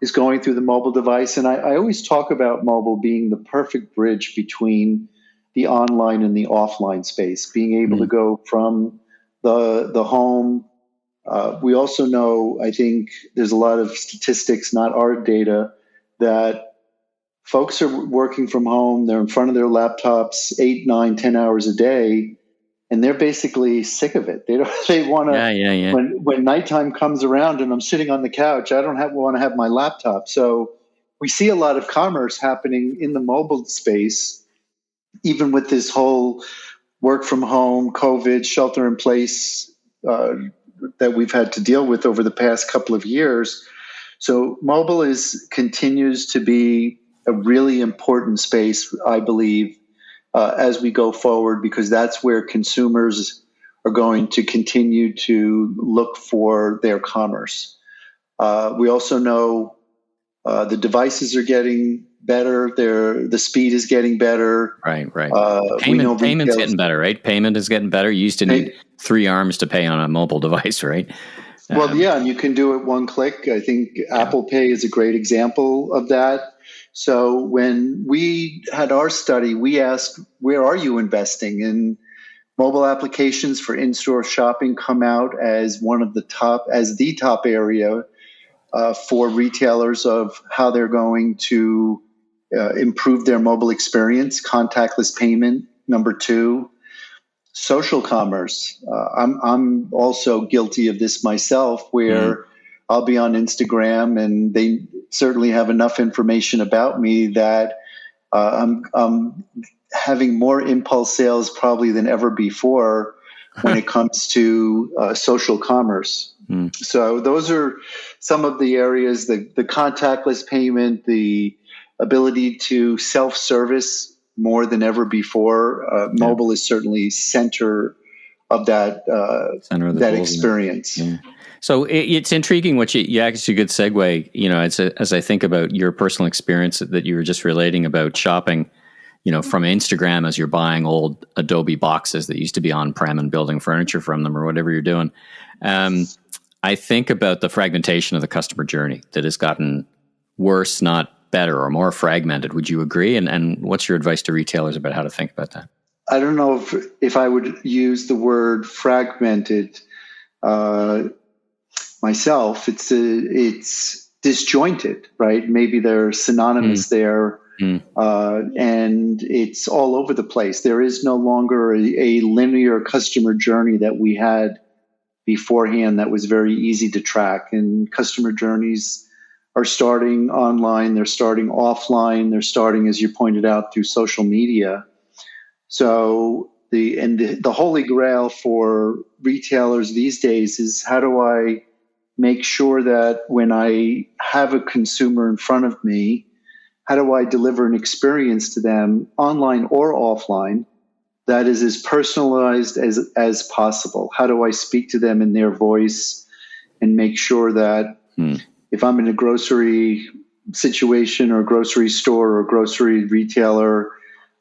is going through the mobile device. And I always talk about mobile being the perfect bridge between the online and the offline space, being able to go from the home. We also know, I think there's a lot of statistics, not our data, that folks are working from home. They're in front of their laptops 8, 9, 10 hours a day, and they're basically sick of it. They want to. When nighttime comes around and I'm sitting on the couch, I don't want to have my laptop. So we see a lot of commerce happening in the mobile space, even with this whole work from home, COVID, shelter in place that we've had to deal with over the past couple of years. So mobile continues to be a really important space, I believe, as we go forward, because that's where consumers are going to continue to look for their commerce. We also know the devices are getting better. The speed is getting better. Right. Payment's getting better, right? Payment is getting better. You used to need 3 arms to pay on a mobile device, right? And you can do it one click. I think Apple Pay is a great example of that. So when we had our study, we asked, where are you investing? And mobile applications for in-store shopping come out as the top area for retailers of how they're going to improve their mobile experience. Contactless payment, number 2. Social commerce. I'm also guilty of this myself, where I'll be on Instagram and they certainly have enough information about me that I'm having more impulse sales probably than ever before when it comes to social commerce. So those are some of the areas, the contactless payment, the ability to self-service more than ever before. Mobile is certainly center of that experience. Yeah. So it's intriguing what you actually, a good segue, as I think about your personal experience that you were just relating about shopping, from Instagram as you're buying old Adobe boxes that used to be on-prem and building furniture from them or whatever you're doing. I think about the fragmentation of the customer journey that has gotten worse, not better, or more fragmented. Would you agree? And what's your advice to retailers about how to think about that? I don't know if I would use the word fragmented myself. It's disjointed, right? Maybe they're synonymous there, and it's all over the place. There is no longer a linear customer journey that we had beforehand that was very easy to track. And customer journeys are starting online, they're starting offline, they're starting, as you pointed out, through social media. So the holy grail for retailers these days is, how do I make sure that when I have a consumer in front of me, how do I deliver an experience to them, online or offline, that is as personalized as possible? How do I speak to them in their voice and make sure that if I'm in a grocery situation or a grocery store or a grocery retailer,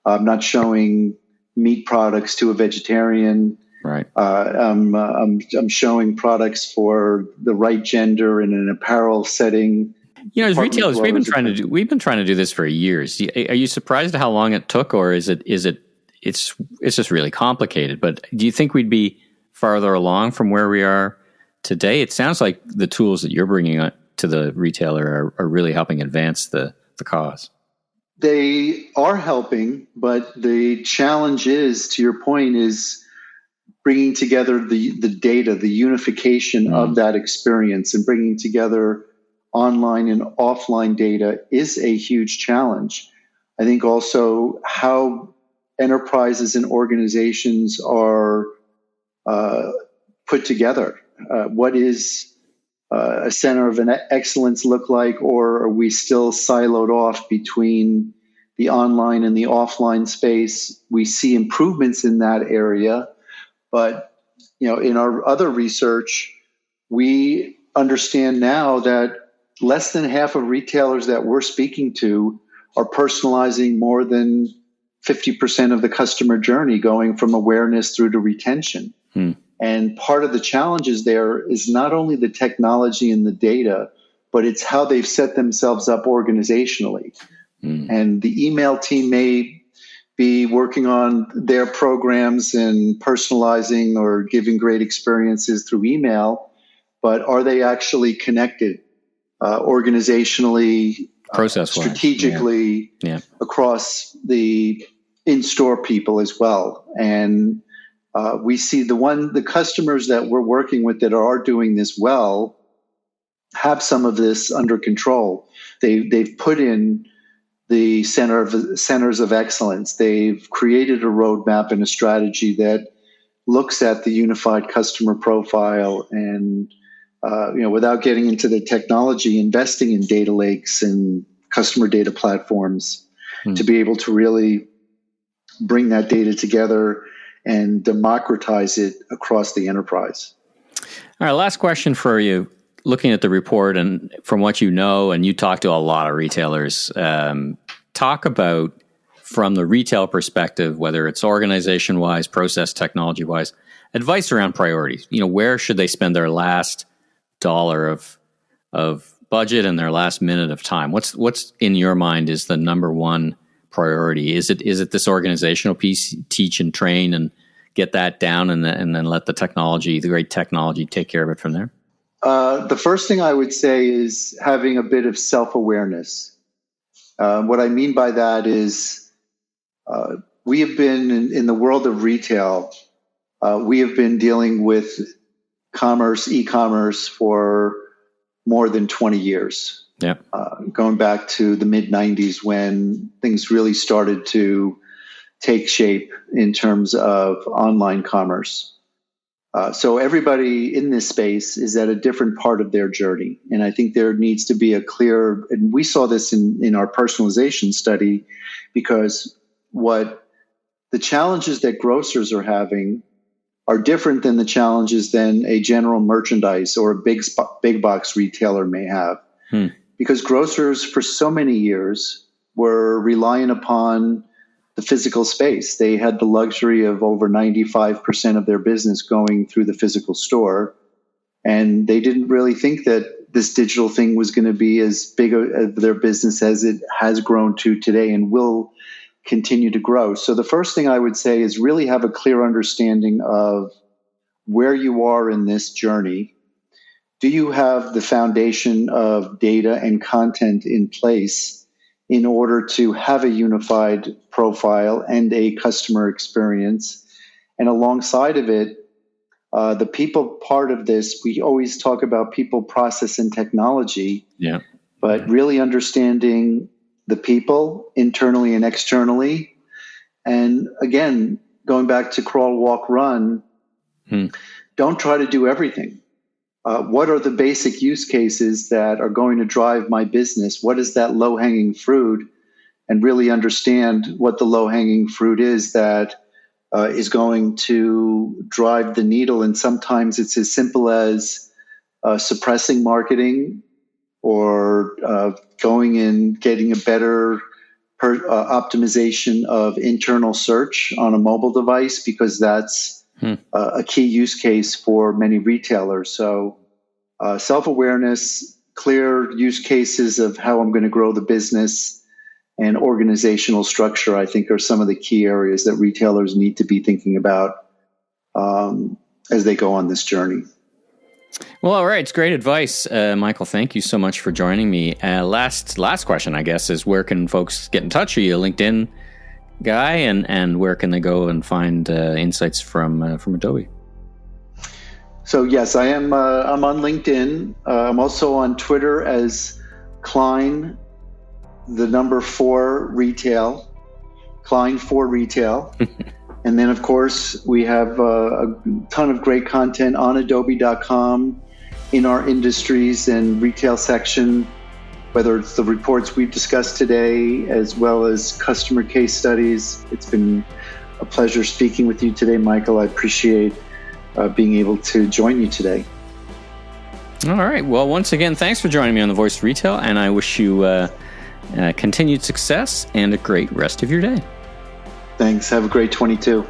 I'm not showing meat products to a vegetarian. Right. I'm showing products for the right gender in an apparel setting. As retailers, we've been trying to do this for years. Are you surprised at how long it took, or is it's just really complicated? But do you think we'd be farther along from where we are today? It sounds like the tools that you're bringing to the retailer are really helping advance the cause. They are helping, but the challenge is, to your point, is bringing together the data, the unification of that experience, and bringing together online and offline data is a huge challenge. I think also how enterprises and organizations are put together. What is a center of excellence look like, or are we still siloed off between the online and the offline space? We see improvements in that area, but in our other research, we understand now that less than half of retailers that we're speaking to are personalizing more than 50% of the customer journey, going from awareness through to retention. And part of the challenges there is not only the technology and the data, but it's how they've set themselves up organizationally. And the email team may be working on their programs and personalizing or giving great experiences through email, but are they actually connected organizationally, process-wise, strategically across the in-store people as well? And we see the customers that we're working with that are doing this well have some of this under control. They've put in the centers of excellence. They've created a roadmap and a strategy that looks at the unified customer profile, and without getting into the technology, investing in data lakes and customer data platforms to be able to really bring that data together and democratize it across the enterprise. All right, last question for you. Looking at the report and from what you know, and you talk to a lot of retailers, talk about, from the retail perspective, whether it's organization-wise, process technology-wise, advice around priorities. Where should they spend their last dollar of budget and their last minute of time? What's in your mind is the number one priority? Is it this organizational piece, teach and train and get that down, and then let the great technology take care of it from there? The first thing I would say is having a bit of self-awareness. What I mean by that is we have been in the world of retail, we have been dealing with e-commerce for more than 20 years. Yeah. Going back to the mid-90s when things really started to take shape in terms of online commerce. So everybody in this space is at a different part of their journey. And I think there needs to be and we saw this in our personalization study, because what the challenges that grocers are having are different than the challenges than a general merchandise or a big box retailer may have. Because grocers for so many years were relying upon the physical space. They had the luxury of over 95% of their business going through the physical store. And they didn't really think that this digital thing was going to be as big of their business as it has grown to today and will continue to grow. So the first thing I would say is really have a clear understanding of where you are in this journey. Do you have the foundation of data and content in place in order to have a unified profile and a customer experience? And alongside of it, the people part of this, we always talk about people, process, and technology, but really understanding the people internally and externally. And again, going back to crawl, walk, run, don't try to do everything. What are the basic use cases that are going to drive my business? What is that low-hanging fruit? And really understand what the low-hanging fruit is that is going to drive the needle. And sometimes it's as simple as suppressing marketing or going and getting a better optimization of internal search on a mobile device, because that's a key use case for many retailers. So self-awareness, clear use cases of how I'm going to grow the business, and organizational structure, I think, are some of the key areas that retailers need to be thinking about as they go on this journey. Well, all right. It's great advice, Michael. Thank you so much for joining me. Last question, I guess, is where can folks get in touch? Are you a LinkedIn guy, and where can they go and find insights from Adobe? So yes, I am. I'm on LinkedIn. I'm also on Twitter as Klein, the number 4 retail, Klein 4 retail. And then, of course, we have a ton of great content on adobe.com in our industries and retail section, whether it's the reports we've discussed today, as well as customer case studies. It's been a pleasure speaking with you today, Michael. I appreciate being able to join you today. All right. Well, once again, thanks for joining me on The Voice of Retail, and I wish you continued success and a great rest of your day. Thanks. Have a great 22.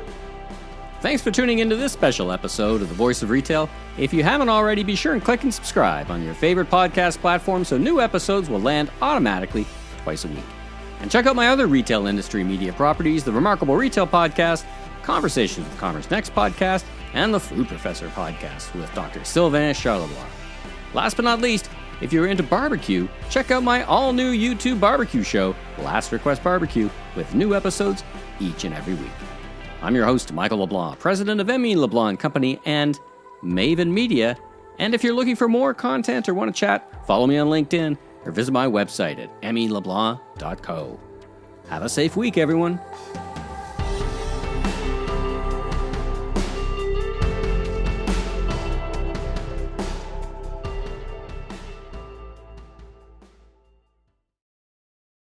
Thanks for tuning into this special episode of The Voice of Retail. If you haven't already, be sure and click and subscribe on your favorite podcast platform so new episodes will land automatically twice a week. And check out my other retail industry media properties, the Remarkable Retail Podcast, Conversations with Commerce Next Podcast, and the Food Professor Podcast with Dr. Sylvain Charlebois. Last but not least, if you're into barbecue, check out my all-new YouTube barbecue show, Last Request Barbecue, with new episodes each and every week. I'm your host, Michael LeBlanc, president of M.E. LeBlanc Company and Maven Media. And if you're looking for more content or want to chat, follow me on LinkedIn or visit my website at meleblanc.co. Have a safe week, everyone.